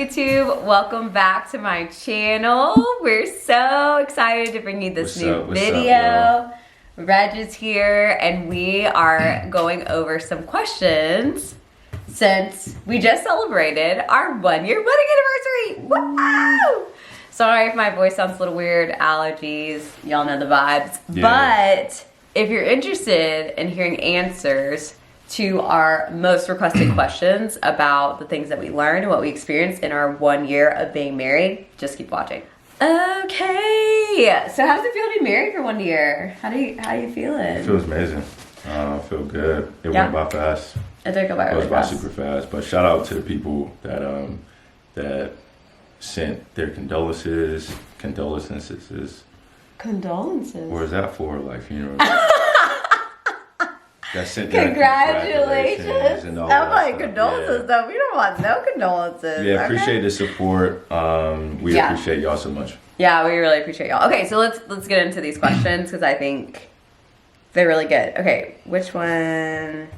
YouTube? Welcome back to my channel. We're so excited to bring you this new video. Reg is here and we are going over some questions since we just celebrated our 1-year wedding anniversary. Wow! Sorry if my voice sounds a little weird, allergies, y'all know the vibes. Yeah. But if you're interested in hearing answers to our most requested questions about the things that we learned and what we experienced in our 1 year of being married, just keep watching. Okay, so how does it feel to be married for 1 year? How you feeling? It feels amazing. I feel good. It went by fast. It did go by really fast. Super fast. But shout out to the people that that sent their condolences. Condolences? Or is that for like funeral? That sent Congratulations. And all I'm like, condolences though. We don't want no condolences. Yeah, appreciate the support. We appreciate y'all so much. Yeah, we really appreciate y'all. Okay, so let's get into these questions because I think they're really good. Okay, which one?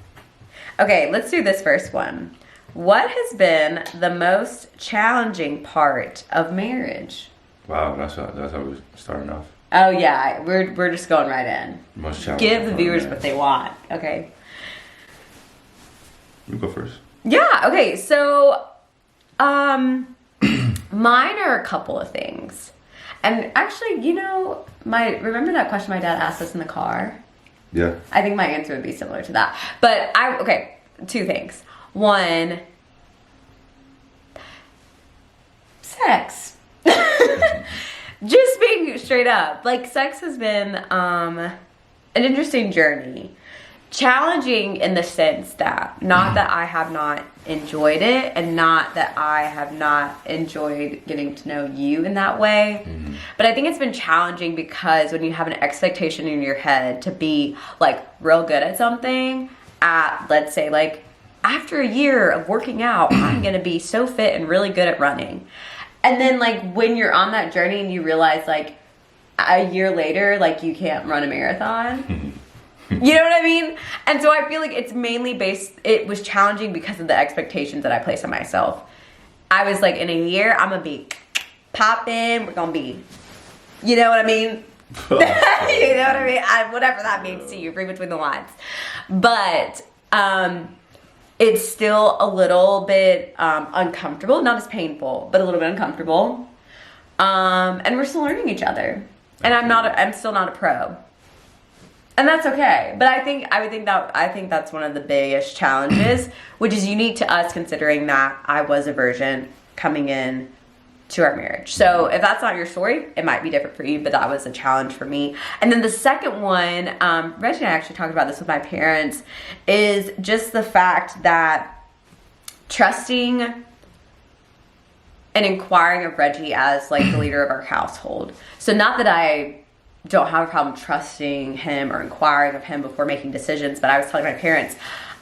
Okay, let's do this first one. What has been the most challenging part of marriage? Wow, that's how we're starting off. Oh yeah, we're just going right in. Most challenging. Give the viewers what they want. Okay. You go first. Yeah. Okay. So, mine are a couple of things, and actually, remember that question my dad asked us in the car? Yeah. I think my answer would be similar to that. But two things. One, sex. Just being straight up, like sex has been an interesting journey. Challenging in the sense that, not that I have not enjoyed it and not that I have not enjoyed getting to know you in that way. Mm-hmm. But I think it's been challenging because when you have an expectation in your head to be like real good at something at, let's say like after a year of working out, I'm going to be so fit and really good at running. And then like when you're on that journey and you realize like a year later, like you can't run a marathon. You know what I mean? And so I feel like it's mainly it was challenging because of the expectations that I placed on myself. I was like, in a year, I'm gonna be popping, we're gonna be, you know what I mean? You know what I mean? Whatever that means to you, read between the lines. But, it's still a little bit uncomfortable, not as painful, but a little bit uncomfortable. And we're still learning each other. And I'm still not a pro. And that's okay. But I think that's one of the biggest challenges, which is unique to us considering that I was a virgin coming in to our marriage. So if that's not your story, it might be different for you, but that was a challenge for me. And then the second one, Reggie and I actually talked about this with my parents, is just the fact that trusting and inquiring of Reggie as like the leader of our household. So not that I don't have a problem trusting him or inquiring of him before making decisions, but I was telling my parents,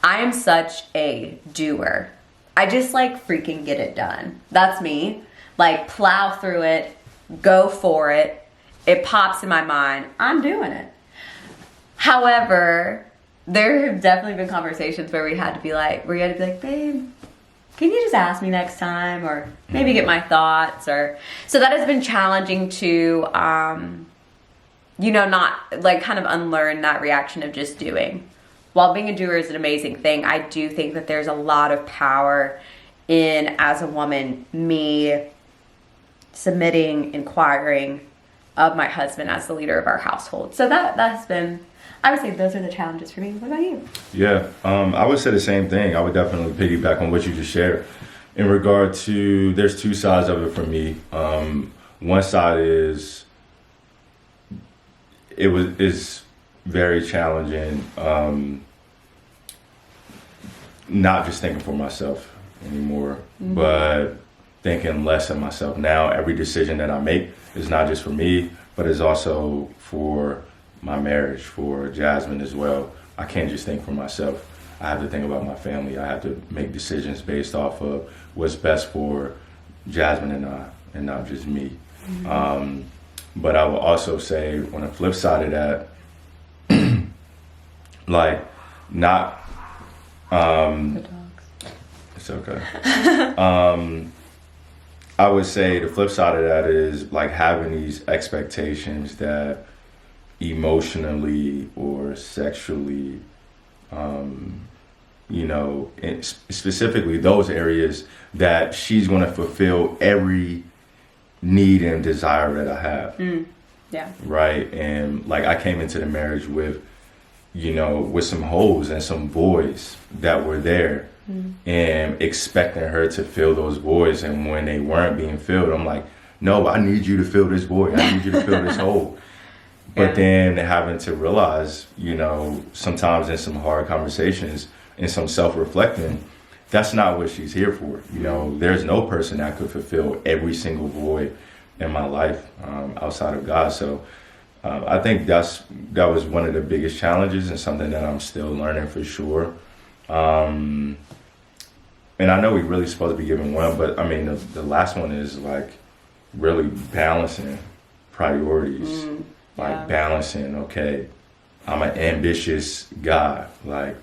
I am such a doer. I just like freaking get it done. That's me. Like plow through it, go for it. It pops in my mind. I'm doing it. However, there have definitely been conversations where we had to be like, babe, can you just ask me next time? Or maybe get my thoughts. So that has been challenging to, not like kind of unlearn that reaction of just doing. While being a doer is an amazing thing, I do think that there's a lot of power in, as a woman, me submitting, inquiring of my husband as the leader of our household. So that's been, I would say those are the challenges for me. What about you? Yeah, I would say the same thing. I would definitely piggyback on what you just shared. In regard to, there's two sides of it for me. One side is, is very challenging, not just thinking for myself anymore, but thinking less of myself. Now, every decision that I make is not just for me, but it's also for my marriage, for Jasmine as well. I can't just think for myself. I have to think about my family. I have to make decisions based off of what's best for Jasmine and I, and not just me. Mm-hmm. But I will also say, on the flip side of that, like, not, the dogs. it's okay. I would say the flip side of that is like having these expectations that emotionally or sexually, you know, specifically those areas that she's going to fulfill every need and desire that I have. Yeah. Right. And like I came into the marriage with, you know, with some holes and some voids that were there and expecting her to fill those voids. And when they weren't being filled, I'm like, no, I need you to fill this void. I need you to fill this hole. But then having to realize, you know, sometimes in some hard conversations and some self-reflecting, that's not what she's here for. You know, there's no person that could fulfill every single void in my life outside of God. So I think that was one of the biggest challenges and something that I'm still learning for sure. And I know we really supposed to be giving one, but I mean, the last one is like really balancing priorities, like balancing, okay, I'm an ambitious guy, like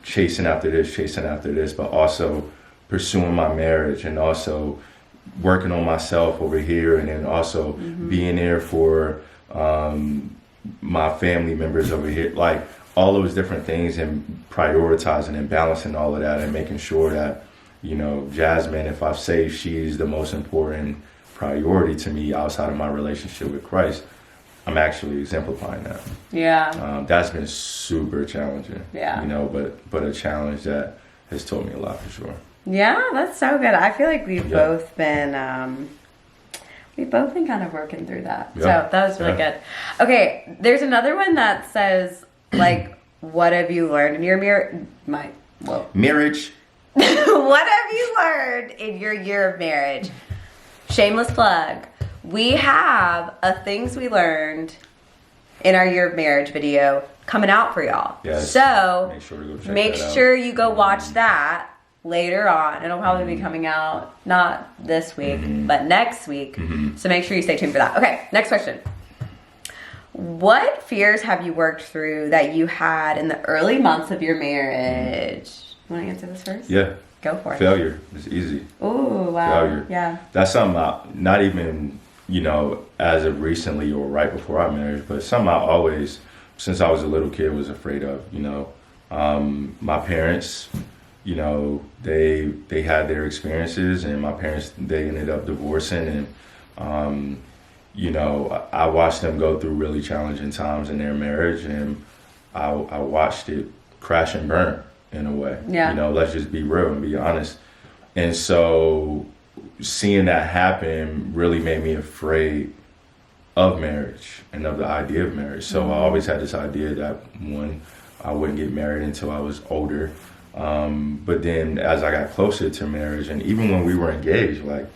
chasing after this, but also pursuing my marriage and also working on myself over here, and then also being there for my family members over here, like all those different things, and prioritizing and balancing all of that and making sure that, you know, Jasmine, if I say she's the most important priority to me outside of my relationship with Christ, I'm actually exemplifying that. Yeah. That's been super challenging. Yeah. You know, but a challenge that has taught me a lot for sure. Yeah, that's so good. I feel like we've both been kind of working through that. So that was really good. Okay, there's another one that says like, what have you learned in your Marriage. What have you learned in your year of marriage? Shameless plug. We have a things we learned in our year of marriage video coming out for y'all. Yes. So make sure you go watch that later on. It'll probably be coming out not this week, but next week. So make sure you stay tuned for that. Okay, next question. What fears have you worked through that you had in the early months of your marriage? You want to answer this first? Yeah. Go for it. Failure is easy. Oh, wow. Failure. Yeah. That's something not even, you know, as of recently or right before our marriage, but something I always, since I was a little kid, was afraid of, you know. My parents, you know, they had their experiences, and my parents, they ended up divorcing, and, you know, I watched them go through really challenging times in their marriage, and I watched it crash and burn in a way. Yeah. You know, let's just be real and be honest. And so seeing that happen really made me afraid of marriage and of the idea of marriage. So I always had this idea that, one, I wouldn't get married until I was older. But then as I got closer to marriage, and even when we were engaged, like,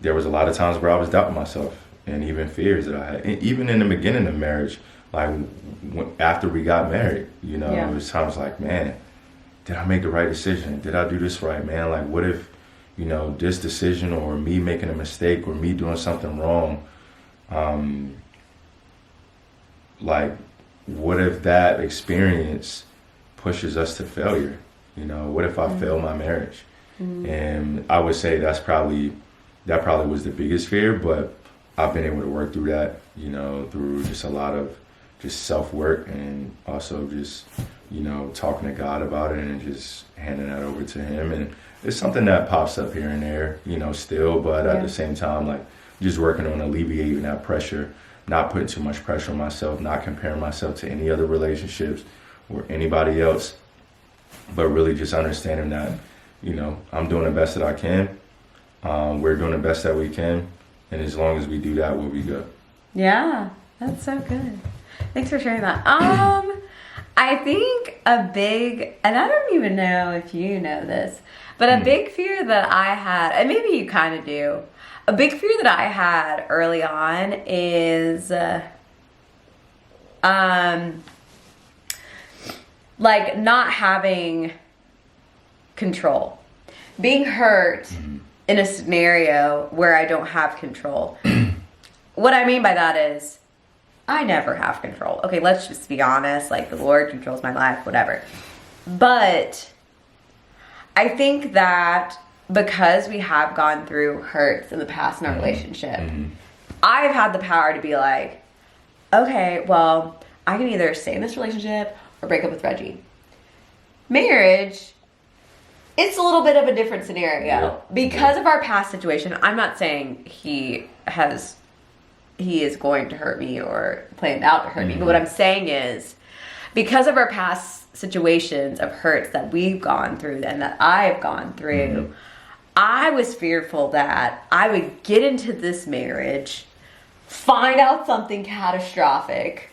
there was a lot of times where I was doubting myself, and even fears that I had. And even in the beginning of marriage, like after we got married, you know, it was times like, man, did I make the right decision? Did I do this right, man? Like, what if, you know, this decision, or me making a mistake, or me doing something wrong, like, what if that experience pushes us to failure? You know, what if I fail my marriage? And I would say that probably was the biggest fear, but I've been able to work through that, you know, through just a lot of just self-work, and also just, you know, talking to God about it and just handing that over to him. And it's something that pops up here and there, you know, still, but at the same time, like, just working on alleviating that pressure, not putting too much pressure on myself, not comparing myself to any other relationships or anybody else, but really just understanding that, you know, I'm doing the best that I can. We're doing the best that we can. And as long as we do that, we'll be good. Yeah, that's so good. Thanks for sharing that. I think a big, and I don't even know if you know this, but a big fear that I had, and maybe you kind of do, a big fear that I had early on is, like, not having control. Being hurt in a scenario where I don't have control. What I mean by that is, I never have control. Okay, let's just be honest. Like, the Lord controls my life, whatever. But I think that because we have gone through hurts in the past in our relationship, I've had the power to be like, okay, well, I can either stay in this relationship or break up with Reggie. Marriage, it's a little bit of a different scenario because of our past situation. I'm not saying he is going to hurt me or planned out to hurt me, but what I'm saying is because of our past situations of hurts that we've gone through and that I've gone through, I was fearful that I would get into this marriage, find out something catastrophic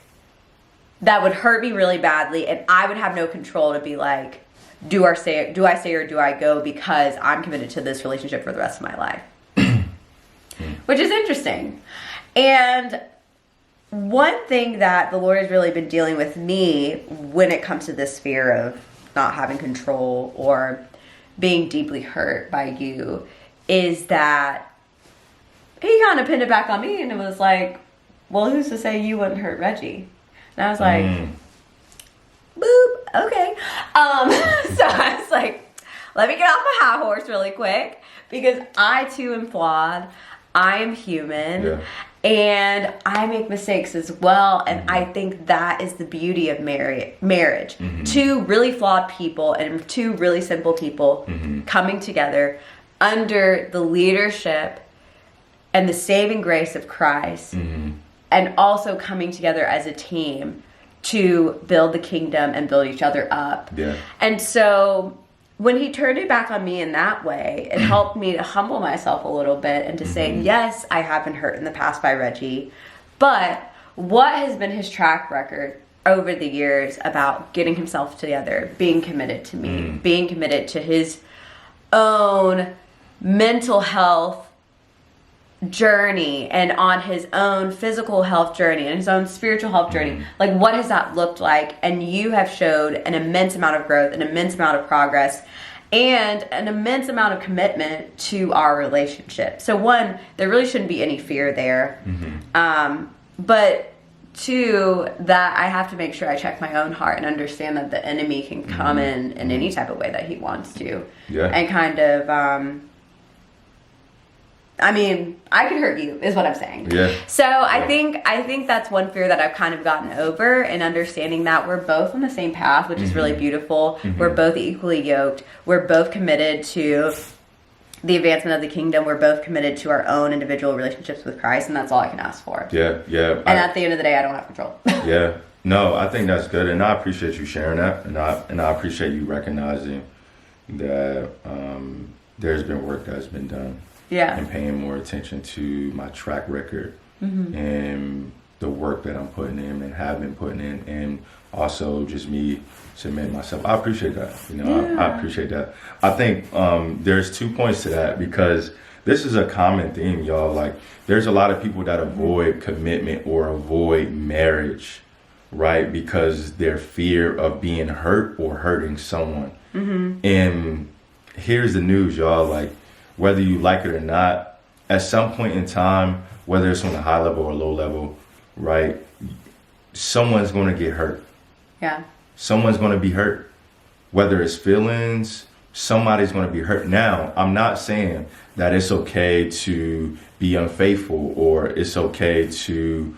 that would hurt me really badly, and I would have no control to be like, do I stay or do I go, because I'm committed to this relationship for the rest of my life. Which is interesting. And one thing that the Lord has really been dealing with me when it comes to this fear of not having control or being deeply hurt by you is that he kind of pinned it back on me, and it was like, well, who's to say you wouldn't hurt Reggie? And I was like, boop, okay. So I was like, let me get off my high horse really quick, because I too am flawed. I am human, and I make mistakes as well. And I think that is the beauty of marriage. Two really flawed people and two really simple people coming together under the leadership and the saving grace of Christ, and also coming together as a team to build the kingdom and build each other up. And so when he turned it back on me in that way, it helped me to humble myself a little bit and to say, yes, I have been hurt in the past by Reggie, but what has been his track record over the years about getting himself together, being committed to me, being committed to his own mental health journey and on his own physical health journey and his own spiritual health journey. Like, what has that looked like? And you have showed an immense amount of growth, an immense amount of progress, and an immense amount of commitment to our relationship. So one, there really shouldn't be any fear there. But two, that I have to make sure I check my own heart and understand that the enemy can come in any type of way that he wants to. And kind of, I mean, I could hurt you, is what I'm saying. So I think that's one fear that I've kind of gotten over, and understanding that we're both on the same path, which is really beautiful. We're both equally yoked. We're both committed to the advancement of the kingdom. We're both committed to our own individual relationships with Christ, and that's all I can ask for. And at the end of the day, I don't have control. No, I think that's good, and I appreciate you sharing that, and I appreciate you recognizing that there's been work that's been done. And paying more attention to my track record and the work that I'm putting in and have been putting in, and also just me submitting myself. I appreciate that. I appreciate that. I think there's 2 points to that, because this is a common theme, y'all. Like, there's a lot of people that avoid commitment or avoid marriage, right? Because their fear of being hurt or hurting someone. And here's the news, y'all. Like, whether you like it or not, at some point in time, whether it's on a high level or low level, right, someone's going to get hurt. Someone's going to be hurt. Whether it's feelings, somebody's going to be hurt. Now, I'm not saying that it's okay to be unfaithful, or it's okay to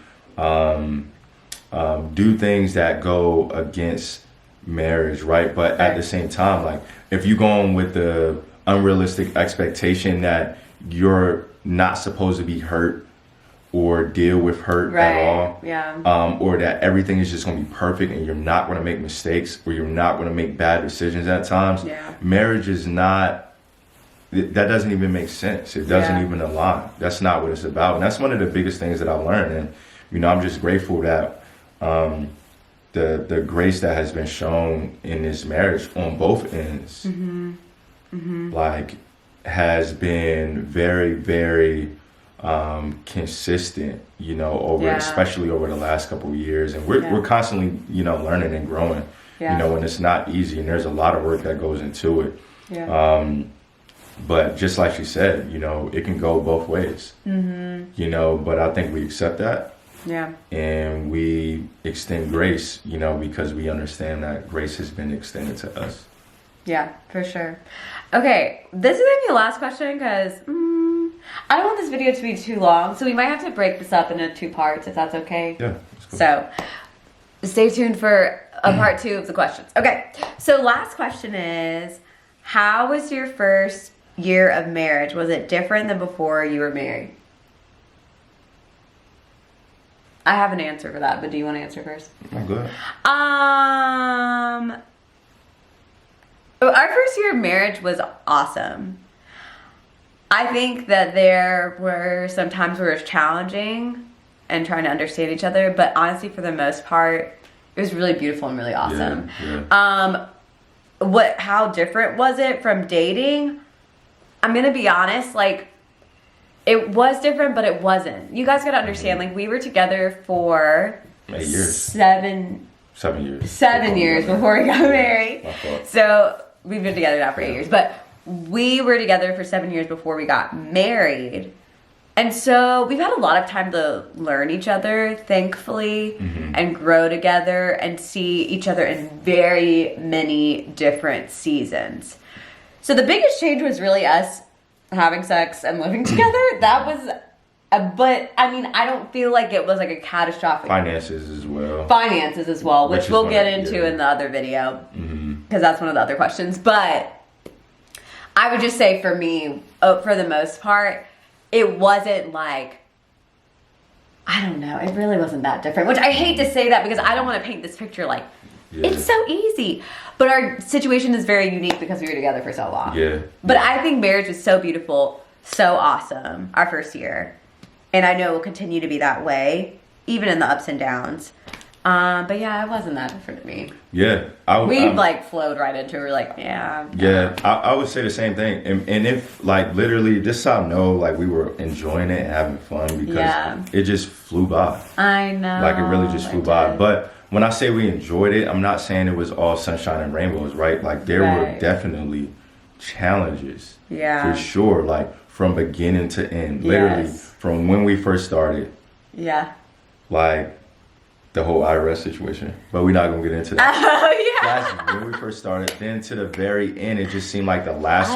do things that go against marriage, right? But at the same time, like, if you're going with the unrealistic expectation that you're not supposed to be hurt or deal with hurt at all, or that everything is just going to be perfect and you're not going to make mistakes, or you're not going to make bad decisions at times, marriage is not, that doesn't even make sense. It doesn't even align. That's not what it's about. And that's one of the biggest things that I learned. And I'm just grateful that the grace that has been shown in this marriage on both ends like has been very, very consistent, over especially over the last couple of years. And we're constantly, learning and growing, and it's not easy, and there's a lot of work that goes into it. But just like she said, it can go both ways, but I think we accept that. And we extend grace, because we understand that grace has been extended to us. Yeah, for sure. Okay, this is gonna be the last question because I don't want this video to be too long, so we might have to break this up into 2 parts if that's okay. Yeah. That's cool. So stay tuned for a part 2 of the questions. Okay, so last question is, how was your first year of marriage? Was it different than before you were married? I have an answer for that, but do you want to answer first? Oh, good. Our first year of marriage was awesome. I think that there were some times where it was challenging and trying to understand each other, but honestly, for the most part, it was really beautiful and really awesome. Yeah. How different was it from dating? I'm gonna be honest, like, it was different, but it wasn't. You guys gotta understand, like, we were together for 8 years. 7 years. 7 years before we got married. My fault. So we've been together now for 8 years, but we were together for 7 years before we got married. And so we've had a lot of time to learn each other, thankfully, and grow together and see each other in very many different seasons. So the biggest change was really us having sex and living together. That was, but I mean, I don't feel like it was like a catastrophic. Finances as well, which we'll get into in the other video, because that's one of the other questions. But I would just say for me, for the most part, it wasn't like, I don't know, it really wasn't that different, which I hate to say that because I don't want to paint this picture like, it's so easy. But our situation is very unique because we were together for so long. Yeah. But I think marriage was so beautiful, so awesome, our first year. And I know it will continue to be that way, even in the ups and downs. But yeah, it wasn't that different to me. Yeah. We like flowed right into it. We're like, yeah. Yeah, I would say the same thing. And if, like, literally, just so I know, like, we were enjoying it and having fun because it just flew by. I know. Like, it really just flew by. But when I say we enjoyed it, I'm not saying it was all sunshine and rainbows, right? Like, there were definitely challenges. Yeah. For sure. Like, from beginning to end. Literally, from when we first started. Yeah. Like, the whole IRS situation. But we're not going to get into that. Oh, yeah. When we first started, then to the very end, it just seemed like the last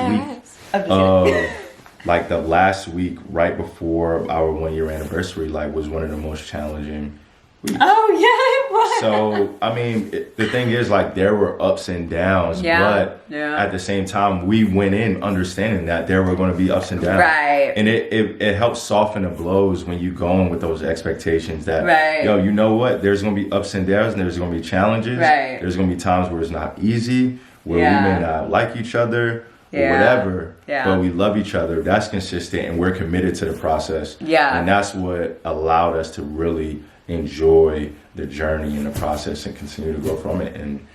like the last week right before our 1 year anniversary, like, was one of the most challenging weeks. Oh, yeah, it was. So, I mean, the thing is, like, there were ups and downs, but at the same time, we went in understanding that there were going to be ups and downs. Right. And it helps soften the blows when you go in with those expectations that, yo, you know what? There's going to be ups and downs and there's going to be challenges. Right. There's going to be times where it's not easy, where we may not like each other or whatever, but we love each other. That's consistent and we're committed to the process. Yeah. And that's what allowed us to really enjoy the journey and the process and continue to grow from it. And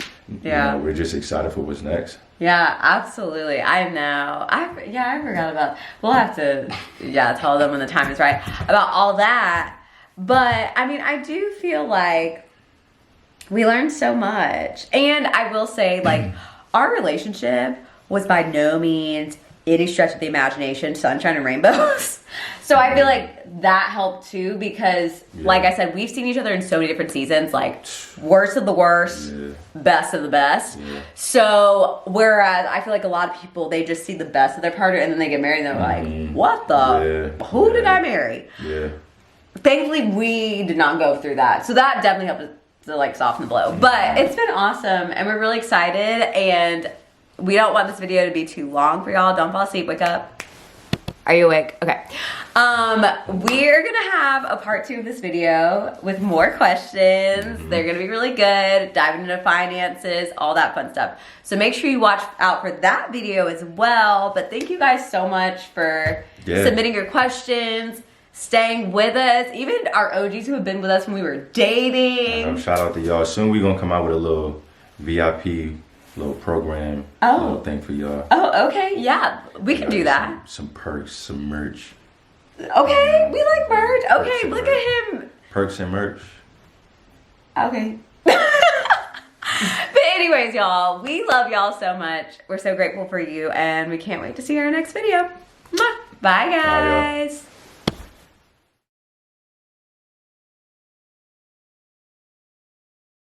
you know, we're just excited for what's next. Yeah, absolutely. I know. I forgot about, we'll have to tell them when the time is right about all that. But I mean, I do feel like we learned so much. And I will say, like, our relationship was by no means any stretch of the imagination sunshine and rainbows. So I feel like that helped too because, like I said, we've seen each other in so many different seasons, like worst of the worst, best of the best. So whereas I feel like a lot of people, they just see the best of their partner and then they get married and they're like, what the, who did I marry? Yeah. Thankfully, we did not go through that. So that definitely helped to like soften the blow. But it's been awesome and we're really excited and we don't want this video to be too long for y'all. Don't fall asleep, wake up. Are you awake? Okay. We're gonna have a part 2 of this video with more questions. They're gonna be really good, diving into finances, all that fun stuff. So make sure you watch out for that video as well. But thank you guys so much for submitting your questions, staying with us, even our OGs who have been with us when we were dating. Shout out to y'all. Soon we're gonna come out with a little VIP little program, little thing for y'all. Oh, okay, yeah, we can do that. Some perks, some merch. Okay, we like merch. Okay, look at him. Perks and merch. Okay. But anyways, y'all, we love y'all so much. We're so grateful for you, and we can't wait to see our next video. Bye, guys. Bye,